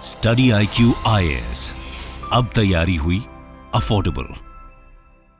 Study IQ IAS, अब तैयारी हुई अफोर्डेबल।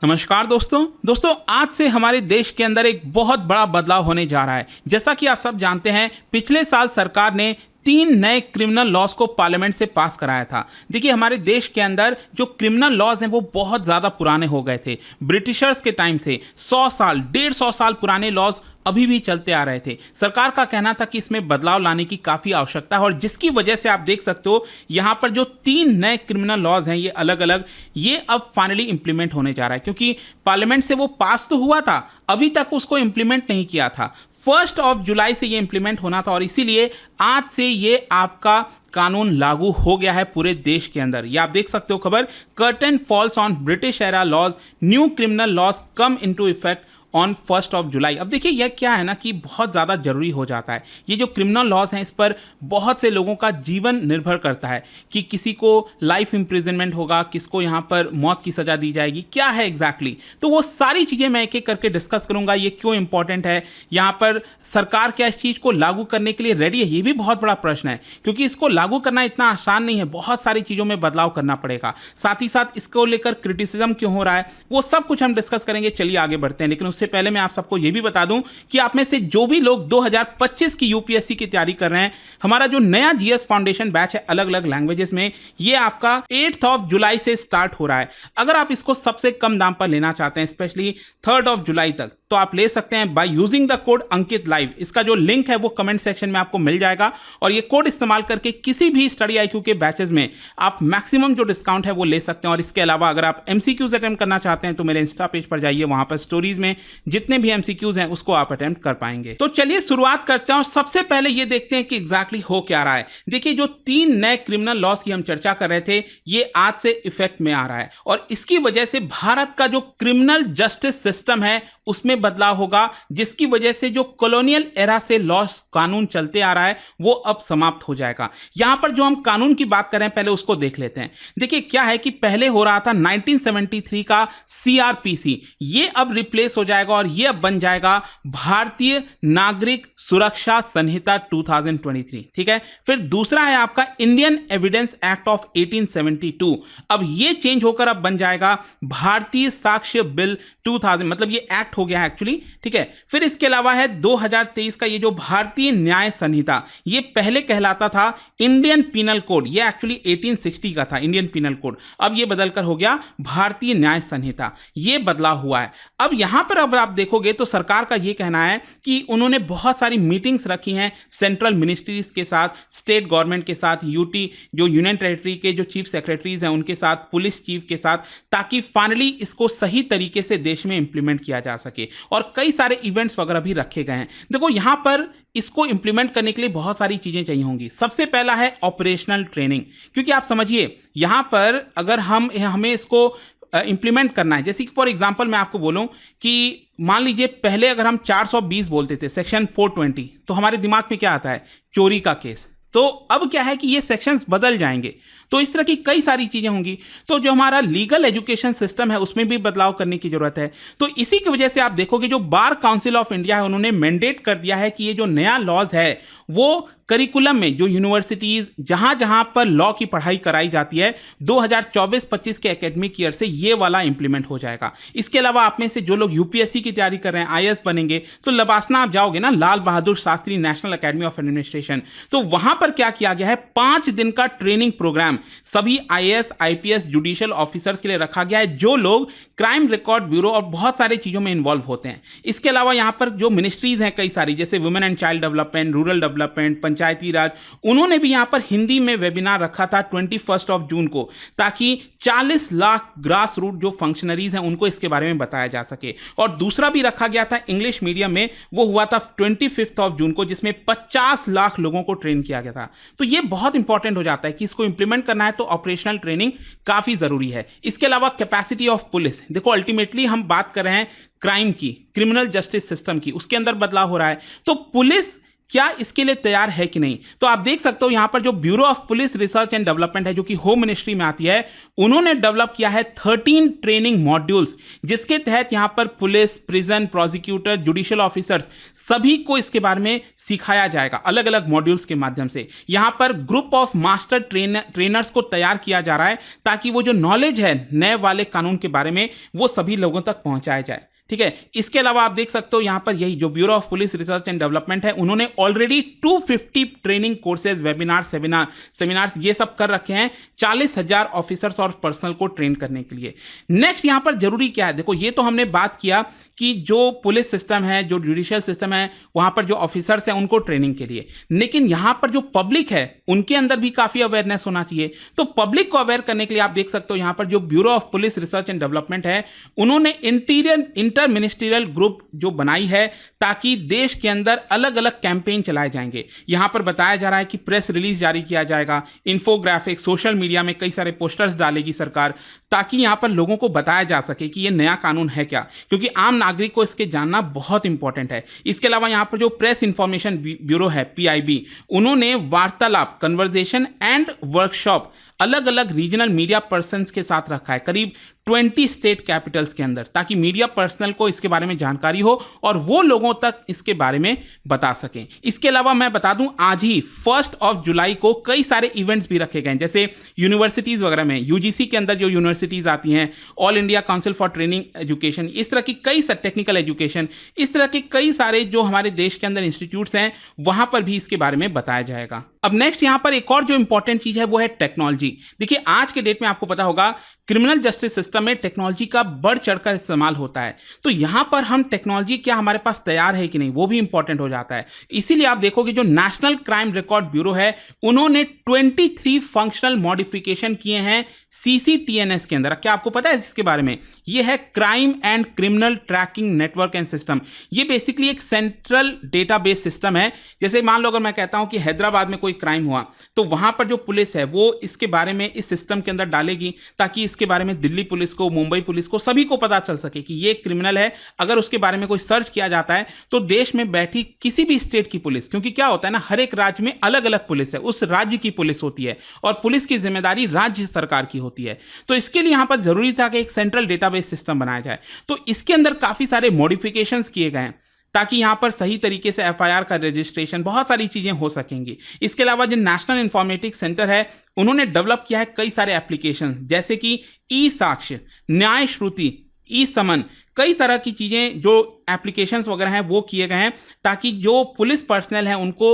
नमस्कार दोस्तों, आज से हमारे देश के अंदर एक बहुत बड़ा बदलाव होने जा रहा है। जैसा कि आप सब जानते हैं, पिछले साल सरकार ने 3 नए क्रिमिनल लॉज को पार्लियामेंट से पास कराया था। देखिए, हमारे देश के अंदर जो क्रिमिनल लॉज हैं वो बहुत ज़्यादा पुराने हो गए थे। ब्रिटिशर्स के टाइम से 100 साल 150 साल पुराने लॉज अभी भी चलते आ रहे थे। सरकार का कहना था कि इसमें बदलाव लाने की काफ़ी आवश्यकता है और जिसकी वजह से आप देख सकते हो यहाँ पर जो 3 नए क्रिमिनल लॉज हैं, ये अलग अलग, ये अब फाइनली इंप्लीमेंट होने जा रहा है। क्योंकि पार्लियामेंट से वो पास तो हुआ था, अभी तक उसको इंप्लीमेंट नहीं किया था। 1 जुलाई से ये इंप्लीमेंट होना था और इसीलिए आज से ये आपका कानून लागू हो गया है पूरे देश के अंदर। ये आप देख सकते हो खबर, curtain falls on British era laws, new criminal laws come into effect on 1 July. अब देखिए, यह क्या है ना कि बहुत ज़्यादा ज़रूरी हो जाता है। ये जो क्रिमिनल लॉज हैं, इस पर बहुत से लोगों का जीवन निर्भर करता है कि किसी को लाइफ इम्प्रिजनमेंट होगा, किसको यहाँ पर मौत की सज़ा दी जाएगी, क्या है एग्जैक्टली। तो वो सारी चीज़ें मैं एक एक करके डिस्कस करूँगा। ये क्यों इंपॉर्टेंट है, यहाँ पर सरकार क्या इस चीज़ को लागू करने के लिए रेडी है, ये भी बहुत बड़ा प्रश्न है। क्योंकि इसको लागू करना इतना आसान नहीं है, बहुत सारी चीज़ों में बदलाव करना पड़ेगा। साथ ही साथ इसको लेकर क्रिटिसिज्म क्यों हो रहा है, वो सब कुछ हम डिस्कस करेंगे। चलिए आगे बढ़ते हैं। लेकिन उससे पहले मैं आप सबको यह भी बता दूं कि आप में से जो भी लोग 2025 की यूपीएससी की तैयारी कर रहे हैं, हमारा जो नया जीएस फाउंडेशन बैच है अलग अलग लैंग्वेजेस में, ये आपका 8 जुलाई से स्टार्ट हो रहा है। अगर आप इसको सबसे कम दाम पर लेना चाहते हैं, स्पेशली 3 जुलाई तक, तो आप ले सकते हैं by using the code Ankit live. इसका जो लिंक है वो कमेंट सेक्शन में आपको मिल जाएगा और ये कोड इस्तेमाल करके किसी भी स्टडी IQ के बैचेस में आप मैक्सिमम जो डिस्काउंट है वो ले सकते हैं। और इसके अलावा अगर आप MCQs अटेम्प्ट करना चाहते हैं तो मेरे इंस्टा पेज पर जाइए, वहां पर स्टोरीज में जितने भी MCQs हैं उसको आप अटेम्प्ट कर पाएंगे। तो चलिए शुरुआत करते हैं और सबसे पहले ये देखते हैं कि एग्जैक्टली हो क्या रहा है। देखिए, जो 3 नए क्रिमिनल लॉज की हम चर्चा कर रहे थे, ये आज से इफेक्ट में आ रहा है और इसकी वजह से भारत का जो क्रिमिनल जस्टिस सिस्टम है उसमें बदलाव होगा, जिसकी वजह से जो कॉलोनियल एरा से लॉ कानून चलते आ रहा है वो अब समाप्त हो जाएगा। यहां पर जो हम कानून की बात कर रहे हैं पहले उसको देख लेते हैं। देखिए, क्या है कि पहले हो रहा था 1973 का CRPC, ये अब रिप्लेस हो जाएगा और ये अब बन जाएगा भारतीय नागरिक सुरक्षा संहिता 2023। ठीक है। फिर दूसरा है आपका इंडियन एविडेंस एक्ट ऑफ 1872, अब ये चेंज होकर अब बन जाएगा भारतीय साक्ष्य बिल 2000, मतलब ये एक्ट हो गया है एक्चुअली। ठीक है। फिर इसके अलावा है 2023 का ये जो भारतीय न्याय संहिता, ये पहले कहलाता था इंडियन पीनल कोड, ये एक्चुअली 1860 का था इंडियन पीनल कोड, अब ये बदलकर हो गया भारतीय न्याय संहिता। ये बदलाव हुआ है। अब यहां पर अब आप देखोगे तो सरकार का ये कहना है कि उन्होंने बहुत सारी मीटिंग्स रखी हैं सेंट्रल मिनिस्ट्रीज के साथ, स्टेट गवर्नमेंट के साथ, यूटी जो यूनियन टेरिटरी के जो चीफ सेक्रेटरीज हैं उनके साथ, पुलिस चीफ के साथ, ताकि फाइनली इसको सही तरीके से देश में इंप्लीमेंट किया जा सके। और कई सारे इवेंट्स वगैरह भी रखे गए हैं। देखो, यहां पर इसको इंप्लीमेंट करने के लिए बहुत सारी चीजें चाहिए होंगी। सबसे पहला है ऑपरेशनल ट्रेनिंग, क्योंकि आप समझिए यहां पर अगर हमें इसको इंप्लीमेंट करना है, जैसे कि फॉर एग्जांपल मैं आपको बोलूं कि मान लीजिए पहले अगर हम 420 बोलते थे, सेक्शन 420, तो हमारे दिमाग में क्या आता है, चोरी का केस। तो अब क्या है कि ये सेक्शंस बदल जाएंगे, तो इस तरह की कई सारी चीजें होंगी। तो जो हमारा लीगल एजुकेशन सिस्टम है उसमें भी बदलाव करने की जरूरत है। तो इसी की वजह से आप देखोगे जो बार काउंसिल ऑफ इंडिया है उन्होंने मैंडेट कर दिया है कि ये जो नया लॉज है वो करिकुलम में जो यूनिवर्सिटीज जहां जहां पर लॉ की पढ़ाई कराई जाती है 2024-25 के एकेडमिक ईयर से ये वाला इंप्लीमेंट हो जाएगा। इसके अलावा आप में से जो लोग यूपीएससी की तैयारी कर रहे हैं, IAS बनेंगे, तो लबासना आप जाओगे ना, Lal Bahadur Shastri national academy of administration, तो वहां पर क्या किया गया है, 5 दिन का ट्रेनिंग प्रोग्राम सभी IAS IPS जुडिशियल ऑफिसर्स के लिए रखा गया है, जो लोग क्राइम रिकॉर्ड ब्यूरो और बहुत सारे चीजों में इन्वॉल्व होते हैं। इसके अलावा यहां पर जो मिनिस्ट्रीज हैं कई सारी, जैसे women and child development, rural development, Panchayati Raj, उन्होंने भी यहां पर हिंदी में वेबिनार रखा था 21 जून को, ताकि 40 लाख ग्रास रूट जो फंक्शनरीज हैं उनको इसके बारे में बताया जा सके। और दूसरा भी रखा गया था इंग्लिश मीडियम में, वो हुआ था 25 जून को, जिसमें 50 लाख लोगों को ट्रेन किया गया था। तो ये बहुत इंपॉर्टेंट हो जाता है कि इसको इंप्लीमेंट करना है तो ऑपरेशनल ट्रेनिंग काफी जरूरी है। इसके अलावा कैपेसिटी ऑफ पुलिस, देखो अल्टीमेटली हम बात कर रहे हैं क्राइम की, क्रिमिनल जस्टिस सिस्टम की, उसके अंदर बदलाव हो रहा है। तो पुलिस क्या इसके लिए तैयार है कि नहीं। तो आप देख सकते हो यहां पर जो bureau of police research and development है, जो कि होम मिनिस्ट्री में आती है, उन्होंने डेवलप किया है 13 ट्रेनिंग मॉड्यूल्स, जिसके तहत यहां पर police, prison, prosecutor, judicial officers सभी को इसके बारे में सिखाया जाएगा अलग अलग मॉड्यूल्स के माध्यम से। यहां पर ग्रुप ऑफ मास्टर ट्रेनर्स को तैयार किया जा रहा है ताकि वो जो नॉलेज है नए वाले कानून के बारे में वो सभी लोगों तक पहुंचाया जाए। ठीक है, इसके अलावा आप देख सकते हो यहां पर यही जो bureau of police research and development है, उन्होंने already 250 training courses, webinar, seminars ये सब कर रखे हैं 40,000 ऑफिसर्स और पर्सनल को ट्रेन करने के लिए। नेक्स्ट यहां पर जरूरी क्या है, देखो ये तो हमने बात किया कि जो पुलिस सिस्टम है, जो जुडिशियल सिस्टम है, वहां पर जो ऑफिसर्स हैं उनको ट्रेनिंग के लिए, लेकिन यहां पर जो पब्लिक है उनके अंदर भी काफी अवेयरनेस होना चाहिए। तो पब्लिक को अवेयर करने के लिए आप देख सकते हो यहां पर जो bureau of police research and development है, उन्होंने इंटर मिनिस्ट्रियल ग्रुप जो बनाई है ताकि देश के अंदर अलग अलग कैंपेन चलाए जाएंगे। यहां पर बताया जा रहा है कि प्रेस रिलीज जारी किया जाएगा, इन्फोग्राफिक, सोशल मीडिया में कई सारे पोस्टर्स डालेगी सरकार, ताकि यहां पर लोगों को बताया जा सके कि यह नया कानून है क्या, क्योंकि आम नागरिक को इसके जानना बहुत इंपॉर्टेंट है। इसके अलावा यहां पर जो प्रेस इंफॉर्मेशन ब्यूरो है, पीआईबी, उन्होंने वार्तालाप, कन्वर्सेशन एंड वर्कशॉप अलग अलग रीजनल मीडिया पर्सन्स के साथ रखा है, करीब 20 स्टेट कैपिटल्स के अंदर, ताकि मीडिया पर्सनल को इसके बारे में जानकारी हो और वो लोगों तक इसके बारे में बता सकें। इसके अलावा मैं बता दूं, आज ही 1 जुलाई को कई सारे इवेंट्स भी रखे गए, जैसे यूनिवर्सिटीज वगैरह में, यूजीसी के अंदर जो यूनिवर्सिटीज आती हैं, all India council for training education, इस तरह की कई टेक्निकल एजुकेशन, इस तरह के कई सारे जो हमारे देश के अंदर इंस्टीट्यूट्स हैं, वहां पर भी इसके बारे में बताया जाएगा। अब नेक्स्ट यहां पर एक और जो इंपॉर्टेंट चीज है वो है टेक्नोलॉजी। देखिए आज के डेट में आपको पता होगा क्रिमिनल जस्टिस सिस्टम में टेक्नोलॉजी का बढ़ चढ़कर इस्तेमाल होता है, तो यहां पर हम टेक्नोलॉजी क्या हमारे पास तैयार है कि नहीं वो भी इंपॉर्टेंट हो जाता है। इसीलिए आप देखोगे जो नेशनल क्राइम रिकॉर्ड ब्यूरो है, उन्होंने 23 फंक्शनल मॉडिफिकेशन किए हैं सीसीटीएनएस के अंदर। क्या आपको पता है इसके बारे में? ये है crime and criminal tracking network and system. ये बेसिकली एक सेंट्रल डेटाबेस सिस्टम है। जैसे मान लो अगर मैं कहता हूं कि हैदराबाद में कोई क्राइम हुआ, तो वहां पर जो पुलिस है वो इसके बारे में इस सिस्टम के अंदर डालेगी, ताकि इसके बारे में दिल्ली पुलिस को, मुंबई पुलिस को, सभी को पता चल सके कि ये क्रिमिनल है। अगर उसके बारे में कोई सर्च किया जाता है तो देश में बैठी किसी भी स्टेट की पुलिस, क्योंकि क्या होता है ना, हर एक राज्य में अलग अलग पुलिस है, उस राज्य की पुलिस होती है और पुलिस की जिम्मेदारी राज्य सरकार की होती है। तो इसके लिए यहां पर जरूरी था कि एक सेंट्रल डेटाबेस सिस्टम बनाया जाए। तो इसके अंदर काफी सारे मॉडिफिकेशंस किए गए हैं ताकि यहां पर सही तरीके से एफआईआर का रजिस्ट्रेशन, बहुत सारी चीजें हो सकेंगी। इसके अलावा जो नेशनल इंफॉर्मेटिक्स सेंटर है, उन्होंने डेवलप किया है कई सारे एप्लीकेशन, जैसे कि ई साक्ष्य, न्याय श्रुति, ई समन, कई तरह की चीजें जो एप्लीकेशंस वगैरह हैं वो किए गए हैं ताकि जो पुलिस पर्सनल हैं उनको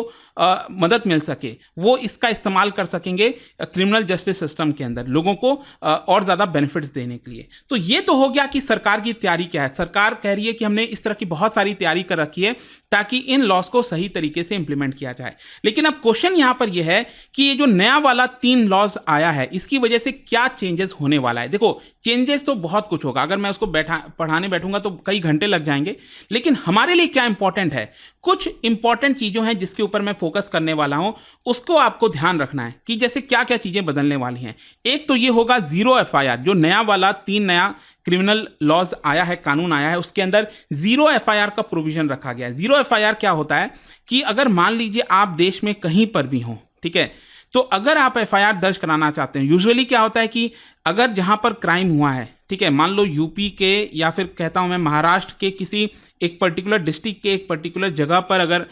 मदद मिल सके, वो इसका इस्तेमाल कर सकेंगे क्रिमिनल जस्टिस सिस्टम के अंदर लोगों को और ज़्यादा बेनिफिट्स देने के लिए। तो ये तो हो गया कि सरकार की तैयारी क्या है। सरकार कह रही है कि हमने इस तरह की बहुत सारी तैयारी कर रखी है ताकि इन लॉस को सही तरीके से इंप्लीमेंट किया जाए। लेकिन अब क्वेश्चन यहाँ पर यह है कि ये जो नया वाला 3 लॉज आया है, इसकी वजह से क्या चेंजेस होने वाला है। देखो चेंजेस तो बहुत कुछ होगा, अगर मैं उसको पढ़ाने बैठूंगा तो कई घंटे लग जाएंगे, लेकिन हमारे लिए क्या इंपॉर्टेंट है, कुछ इंपॉर्टेंट चीजों हैं जिसके ऊपर मैं फोकस करने वाला हूं, उसको आपको ध्यान रखना है कि जैसे क्या क्या चीजें बदलने वाली हैं। एक तो ये होगा 0 एफआईआर, जो नया वाला 3 नया क्रिमिनल लॉज आया है, कानून आया है, उसके अंदर 0 एफआईआर का प्रोविजन रखा गया है। 0 एफआईआर क्या होता है कि अगर मान लीजिए आप देश में कहीं पर भी हो, ठीक है, तो अगर आप एफआईआर दर्ज कराना चाहते हैं, यूजुअली क्या होता है कि अगर जहां पर क्राइम हुआ है, ठीक है, मान लो यूपी के या फिर कहता हूं मैं महाराष्ट्र के किसी एक पर्टिकुलर डिस्ट्रिक्ट के एक पर्टिकुलर जगह पर अगर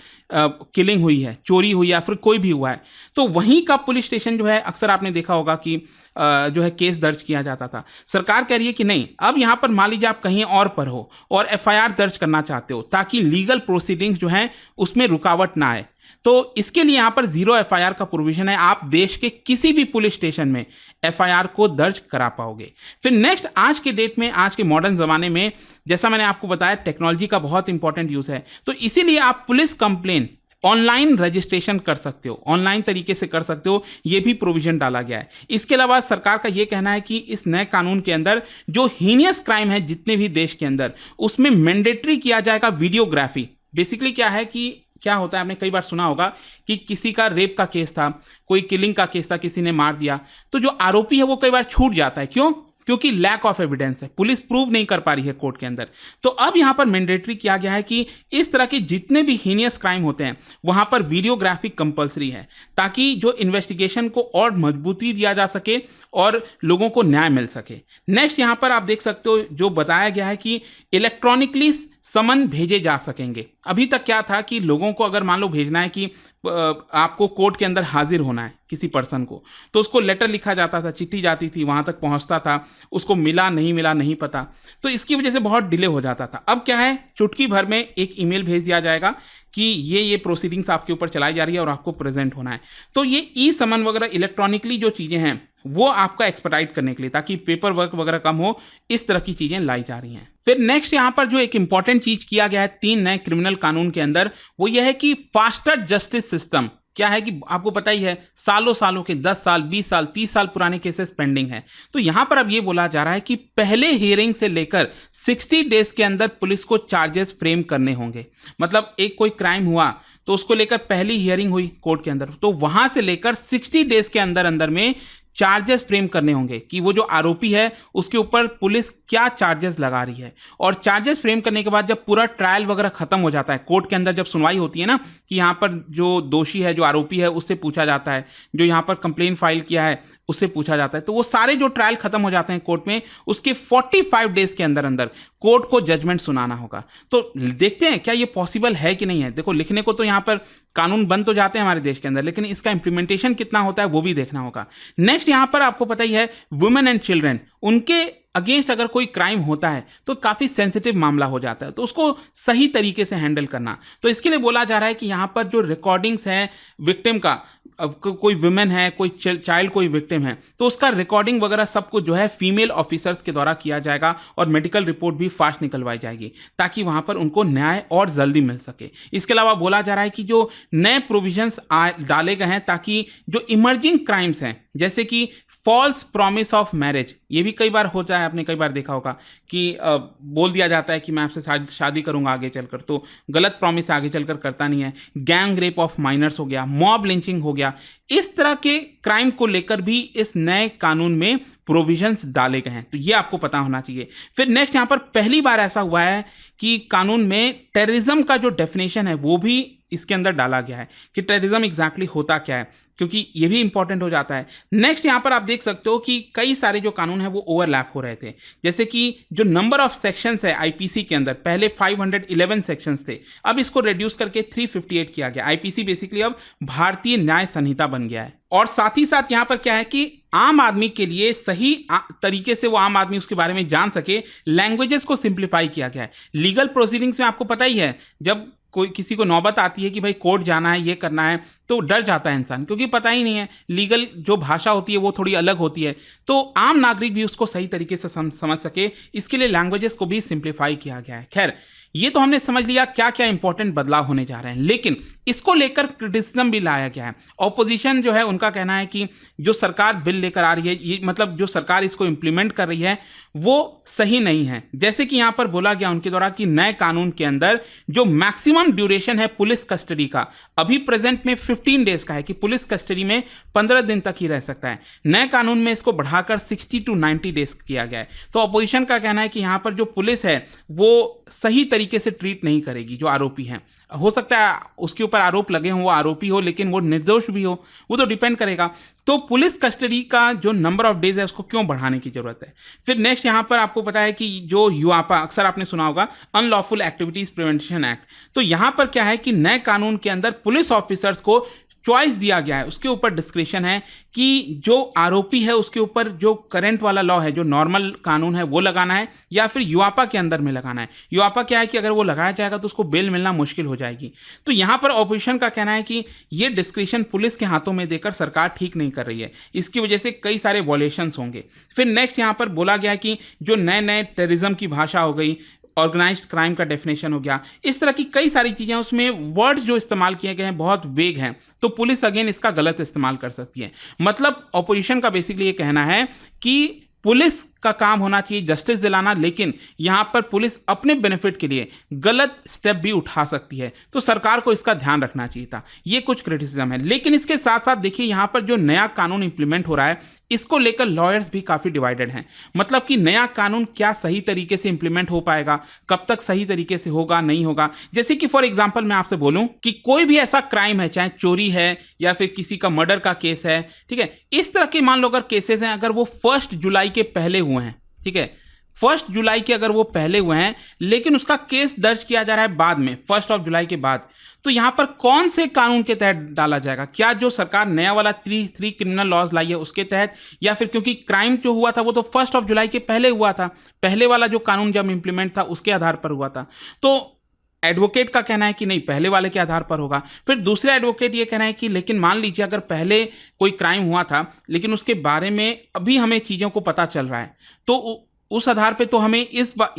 किलिंग हुई है, चोरी हुई है या फिर कोई भी हुआ है, तो वहीं का पुलिस स्टेशन जो है, अक्सर आपने देखा होगा कि जो है केस दर्ज किया जाता था। सरकार कह रही है कि नहीं, अब यहाँ पर मान लीजिए आप कहीं और पर हो और एफआईआर दर्ज करना चाहते हो ताकि लीगल प्रोसीडिंग्स जो हैं उसमें रुकावट ना आए, तो इसके लिए यहाँ पर 0 एफआईआर का प्रोविजन है। आप देश के किसी भी पुलिस स्टेशन में एफआईआर को दर्ज करा पाओगे। फिर नेक्स्ट, आज के डेट में, आज के मॉडर्न जमाने में, जैसा मैंने आपको बताया, टेक्नोलॉजी का बहुत इंपॉर्टेंट यूज है, तो इसीलिए आप पुलिस कंप्लेन ऑनलाइन रजिस्ट्रेशन कर सकते हो, ऑनलाइन तरीके से कर सकते हो, यह भी प्रोविजन डाला गया है। इसके अलावा सरकार का यह कहना है कि इस नए कानून के अंदर जो हीनियस क्राइम है जितने भी देश के अंदर, उसमें मैंडेटरी किया जाएगा वीडियोग्राफी। बेसिकली क्या है कि क्या होता है, आपने कई बार सुना होगा कि किसी का रेप का केस था, कोई किलिंग का केस था, किसी ने मार दिया, तो जो आरोपी है वो कई बार छूट जाता है। क्यों? क्योंकि लैक ऑफ एविडेंस है, पुलिस प्रूव नहीं कर पा रही है कोर्ट के अंदर। तो अब यहां पर मैंडेटरी किया गया है कि इस तरह के जितने भी हीनियस क्राइम होते हैं वहां पर वीडियोग्राफी कंपलसरी है, ताकि जो इन्वेस्टिगेशन को और मजबूती दिया जा सके और लोगों को न्याय मिल सके। नेक्स्ट यहां पर आप देख सकते हो जो बताया गया है कि इलेक्ट्रॉनिकली समन भेजे जा सकेंगे। अभी तक क्या था कि लोगों को अगर मान लो भेजना है कि आपको कोर्ट के अंदर हाजिर होना है किसी पर्सन को, तो उसको लेटर लिखा जाता था, चिट्ठी जाती थी, वहां तक पहुंचता था, उसको मिला नहीं पता, तो इसकी वजह से बहुत डिले हो जाता था। अब क्या है, चुटकी भर में एक ईमेल भेज दिया जाएगा कि ये प्रोसीडिंग्स आपके ऊपर चलाई जा रही है और आपको प्रेजेंट होना है। तो ये ई समन वगैरह इलेक्ट्रॉनिकली जो चीजें हैं वो आपका एक्सपेडाइट करने के लिए, ताकि पेपर वर्क वगैरह कम हो, इस तरह की चीजें लाई जा रही हैं। फिर नेक्स्ट यहां पर जो एक इंपॉर्टेंट चीज किया गया है 3 नए क्रिमिनल कानून के अंदर, वो यह है कि फास्टर जस्टिस सिस्टम। क्या है कि आपको पता ही है सालों के 10 साल 20 साल 30 साल पुराने केसेस पेंडिंग है। तो यहां पर अब ये बोला जा रहा है कि पहले हियरिंग से लेकर 60 डेज के अंदर पुलिस को चार्जेस फ्रेम करने होंगे। मतलब एक कोई क्राइम हुआ तो उसको लेकर पहली हियरिंग हुई कोर्ट के अंदर, तो वहां से लेकर 60 डेज के अंदर में चार्जेस फ्रेम करने होंगे कि वो जो आरोपी है उसके ऊपर पुलिस क्या चार्जेस लगा रही है। और चार्जेस फ्रेम करने के बाद जब पूरा ट्रायल वगैरह खत्म हो जाता है, कोर्ट के अंदर जब सुनवाई होती है ना, कि यहाँ पर जो दोषी है, जो आरोपी है, उससे पूछा जाता है, जो यहाँ पर कंप्लेन फाइल किया है उससे पूछा जाता है, तो वो सारे जो ट्रायल खत्म हो जाते हैं कोर्ट में, उसके 45 डेज के अंदर कोर्ट को जजमेंट सुनाना होगा। तो देखते हैं क्या ये पॉसिबल है कि नहीं है। देखो, लिखने को तो यहाँ पर कानून बन तो जाते हैं हमारे देश के अंदर, लेकिन इसका इंप्लीमेंटेशन कितना होता है वो भी देखना होगा। नेक्स्ट यहाँ पर आपको पता ही है वुमेन एंड चिल्ड्रन, उनके अगेंस्ट अगर कोई क्राइम होता है तो काफी सेंसिटिव मामला हो जाता है, तो उसको सही तरीके से हैंडल करना। तो इसके लिए बोला जा रहा है कि यहाँ पर जो रिकॉर्डिंग्स हैं विक्टिम का, कोई वुमेन है, कोई चाइल्ड कोई विक्टिम है, तो उसका रिकॉर्डिंग वगैरह सब कुछ जो है फीमेल ऑफिसर्स के द्वारा किया जाएगा और मेडिकल रिपोर्ट भी फास्ट निकलवाई जाएगी, ताकि वहां पर उनको न्याय और जल्दी मिल सके। इसके अलावा बोला जा रहा है कि जो नए प्रोविजंस डाले गए हैं, ताकि जो इमर्जिंग क्राइम्स हैं जैसे कि फॉल्स प्रॉमिस ऑफ मैरिज, ये भी कई बार होता है, आपने कई बार देखा होगा कि बोल दिया जाता है कि मैं आपसे शादी करूंगा आगे चलकर, तो गलत प्रॉमिस आगे चलकर करता नहीं है। गैंग रेप ऑफ माइनर्स हो गया, मॉब लिंचिंग हो गया, इस तरह के क्राइम को लेकर भी इस नए कानून में प्रोविजंस डाले गए हैं, तो ये आपको पता होना चाहिए। फिर नेक्स्ट यहां पर पहली बार ऐसा हुआ है कि कानून में टेररिज्म का जो डेफिनेशन है वो भी इसके अंदर डाला गया है कि टेररिज्म एग्जैक्टली होता क्या है, क्योंकि ये भी इंपॉर्टेंट हो जाता है। नेक्स्ट यहां पर आप देख सकते हो कि कई सारे जो कानून है वो ओवरलैप हो रहे थे, जैसे कि जो नंबर ऑफ सेक्शंस है आईपीसी के अंदर, पहले 511 सेक्शंस थे, अब इसको रिड्यूस करके 358 किया गया। आईपीसी बेसिकली अब भारतीय न्याय संहिता बन गया है। और साथ ही साथ यहां पर क्या है कि आम आदमी के लिए सही तरीके से वो आम आदमी उसके बारे में जान सके, लैंग्वेजेस को सिंप्लीफाई किया गया है। लीगल प्रोसीडिंग्स में आपको पता ही है, जब कोई किसी को नौबत आती है कि भाई कोर्ट जाना है, ये करना है, तो डर जाता है इंसान, क्योंकि पता ही नहीं है, लीगल जो भाषा होती है वो थोड़ी अलग होती है, तो आम नागरिक भी उसको सही तरीके से समझ सके, इसके लिए लैंग्वेजेस को भी सिंप्लीफाई किया गया है। खैर, ये तो हमने समझ लिया क्या क्या इंपॉर्टेंट बदलाव होने जा रहे हैं, लेकिन इसको लेकर क्रिटिसिज्म भी लाया गया है। ऑपोजिशन जो है उनका कहना है कि जो सरकार बिल लेकर आ रही है, ये मतलब जो सरकार इसको इंप्लीमेंट कर रही है वो सही नहीं है। जैसे कि यहां पर बोला गया उनके द्वारा कि नए कानून के अंदर जो मैक्सिमम ड्यूरेशन है पुलिस कस्टडी का, अभी प्रेजेंट में 15 डेज का है कि पुलिस कस्टडी में 15 दिन तक ही रह सकता है। नए कानून में इसको बढ़ाकर 60 to 90 डेज किया गया है। तो ऑपोजिशन का कहना है कि यहां पर जो पुलिस है वो सही तरीके से ट्रीट नहीं करेगी जो आरोपी हैं। हो सकता है उसके ऊपर आरोप लगे हों, वो आरोपी हो लेकिन वो निर्दोष भी हो, वो तो डिपेंड करेगा। तो पुलिस कस्टडी का जो नंबर ऑफ डेज है उसको क्यों बढ़ाने की जरूरत है। फिर नेक्स्ट यहां पर आपको पता है कि जो यूआपा, अक्सर आपने सुना होगा, अनलॉफुल एक्टिविटीज प्रिवेंशन एक्ट, तो यहां पर क्या है कि नए कानून के अंदर पुलिस ऑफिसर्स को चॉइस दिया गया है, उसके ऊपर डिस्क्रिशन है कि जो आरोपी है उसके ऊपर जो करंट वाला लॉ है, जो नॉर्मल कानून है वो लगाना है या फिर यूआपा के अंदर में लगाना है। यूआपा क्या है कि अगर वो लगाया जाएगा तो उसको बेल मिलना मुश्किल हो जाएगी। तो यहां पर ऑपोजिशन का कहना है कि ये डिस्क्रिशन पुलिस के हाथों में देकर सरकार ठीक नहीं कर रही है, इसकी वजह से कई सारे वॉयलेशंस होंगे। फिर नेक्स्ट यहां पर बोला गया कि जो नए नए टेररिज्म की भाषा हो गई, ऑर्गेनाइज्ड क्राइम का डेफिनेशन हो गया, इस तरह की कई सारी चीजें, उसमें वर्ड्स जो इस्तेमाल किए गए हैं बहुत वेग हैं, तो पुलिस अगेन इसका गलत इस्तेमाल कर सकती है। मतलब ऑपोजिशन का बेसिकली ये कहना है कि पुलिस का काम होना चाहिए जस्टिस दिलाना, लेकिन यहां पर पुलिस अपने बेनिफिट के लिए गलत स्टेप भी उठा सकती है, तो सरकार को इसका ध्यान रखना चाहिए था। ये कुछ क्रिटिसिज्म है। लेकिन इसके साथ साथ देखिए यहां पर जो नया कानून इंप्लीमेंट हो रहा है इसको लेकर लॉयर्स भी काफ़ी डिवाइडेड हैं। मतलब कि नया कानून क्या सही तरीके से इंप्लीमेंट हो पाएगा, कब तक सही तरीके से होगा, नहीं होगा। जैसे कि फॉर एग्जांपल मैं आपसे बोलूं कि कोई भी ऐसा क्राइम है, चाहे चोरी है या फिर किसी का मर्डर का केस है, ठीक है, इस तरह के मान लो अगर केसेस हैं, अगर वो 1 जुलाई के पहले हुए हैं, ठीक है, 1 जुलाई के अगर वो पहले हुए हैं, लेकिन उसका केस दर्ज किया जा रहा है बाद में 1 जुलाई के बाद, तो यहां पर कौन से कानून के तहत डाला जाएगा? क्या जो सरकार नया वाला 3 क्रिमिनल लॉज लाई है उसके तहत, या फिर क्योंकि क्राइम जो हुआ था वो तो 1 जुलाई के पहले हुआ था, पहले वाला जो कानून जब इंप्लीमेंट था उसके आधार पर हुआ था। तो एडवोकेट का कहना है कि नहीं, पहले वाले के आधार पर होगा। फिर दूसरा एडवोकेट ये कहना है कि लेकिन मान लीजिए अगर पहले कोई क्राइम हुआ था लेकिन उसके बारे में अभी हमें चीज़ों को पता चल रहा है, तो उस आधार पे तो हमें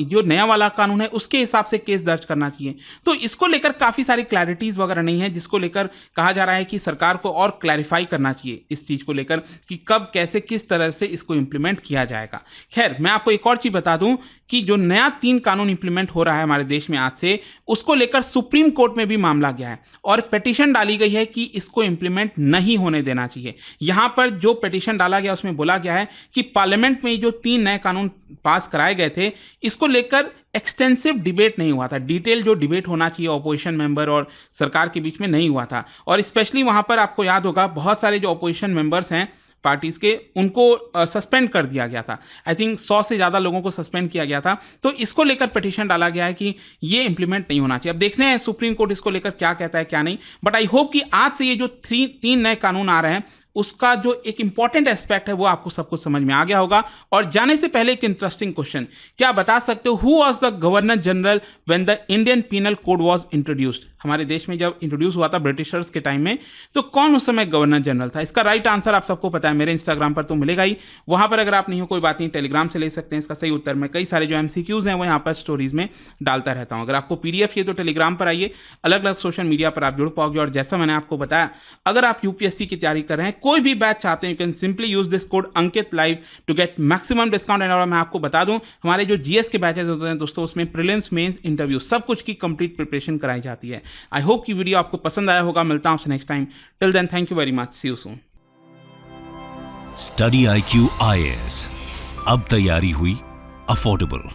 जो नया वाला कानून है उसके हिसाब से केस दर्ज करना चाहिए। तो इसको लेकर काफ़ी सारी क्लैरिटीज़ वगैरह नहीं है, जिसको लेकर कहा जा रहा है कि सरकार को और क्लैरिफाई करना चाहिए इस चीज़ को लेकर कि कब, कैसे, किस तरह से इसको इम्प्लीमेंट किया जाएगा। खैर, मैं आपको एक और चीज़ बता दूं कि जो नया 3 कानून इंप्लीमेंट हो रहा है हमारे देश में आज से, उसको लेकर सुप्रीम कोर्ट में भी मामला गया है और पिटीशन डाली गई है कि इसको इंप्लीमेंट नहीं होने देना चाहिए। यहाँ पर जो पिटीशन डाला गया उसमें बोला गया है कि पार्लियामेंट में जो 3 नए कानून पास कराए गए थे, इसको लेकर एक्सटेंसिव डिबेट नहीं हुआ था। डिटेल जो डिबेट होना चाहिए ऑपोजिशन मेंबर और सरकार के बीच में नहीं हुआ था। और स्पेशली वहाँ पर आपको याद होगा बहुत सारे जो ऑपोजिशन मेंबर्स हैं पार्टीज के, उनको सस्पेंड कर दिया गया था। आई थिंक 100 से ज़्यादा लोगों को सस्पेंड किया गया था। तो इसको लेकर पिटीशन डाला गया है कि ये इंप्लीमेंट नहीं होना चाहिए। अब देखते हैं सुप्रीम कोर्ट इसको लेकर क्या कहता है क्या नहीं। बट आई होप कि आज से ये जो 3 नए कानून आ रहे हैं उसका जो एक इंपॉर्टेंट एस्पेक्ट है वो आपको सब कुछ समझ में आ गया होगा। और जाने से पहले एक इंटरेस्टिंग क्वेश्चन, क्या बता सकते हो who was the governor general when the Indian penal code was introduced? हमारे देश में जब इंट्रोड्यूस हुआ था ब्रिटिशर्स के टाइम में, तो कौन उस समय गवर्नर जनरल था? इसका राइट आंसर आप सबको पता है, मेरे इंस्टाग्राम पर तो मिलेगा ही। वहां पर अगर आप नहीं हो कोई बात नहीं, टेलीग्राम से ले सकते हैं इसका सही उत्तर। मैं कई सारे जो MCQs हैं वो यहाँ पर स्टोरीज में डालता रहता हूँ। अगर आपको PDF चाहिए तो टेलीग्राम पर आइए, अलग अलग सोशल मीडिया पर आप जुड़ पाओगे। और जैसा मैंने आपको बताया, अगर आप UPSC की तैयारी कर रहे हैं, कोई भी बैच चाहते हैं, you can simply use this code Ankit live to get maximum discount. And और मैं आपको बता दूं, हमारे जो GS के बैचेस होते हैं दोस्तों, उसमें प्रीलिम्स, मेंस, इंटरव्यू सब कुछ की कंप्लीट प्रिपरेशन कराई जाती है। आई होप कि वीडियो आपको पसंद आया होगा। मिलता हूं आपसे next time. Till then, thank you very much, see you soon. Study IQ IAS, अब तैयारी हुई अफोर्डेबल।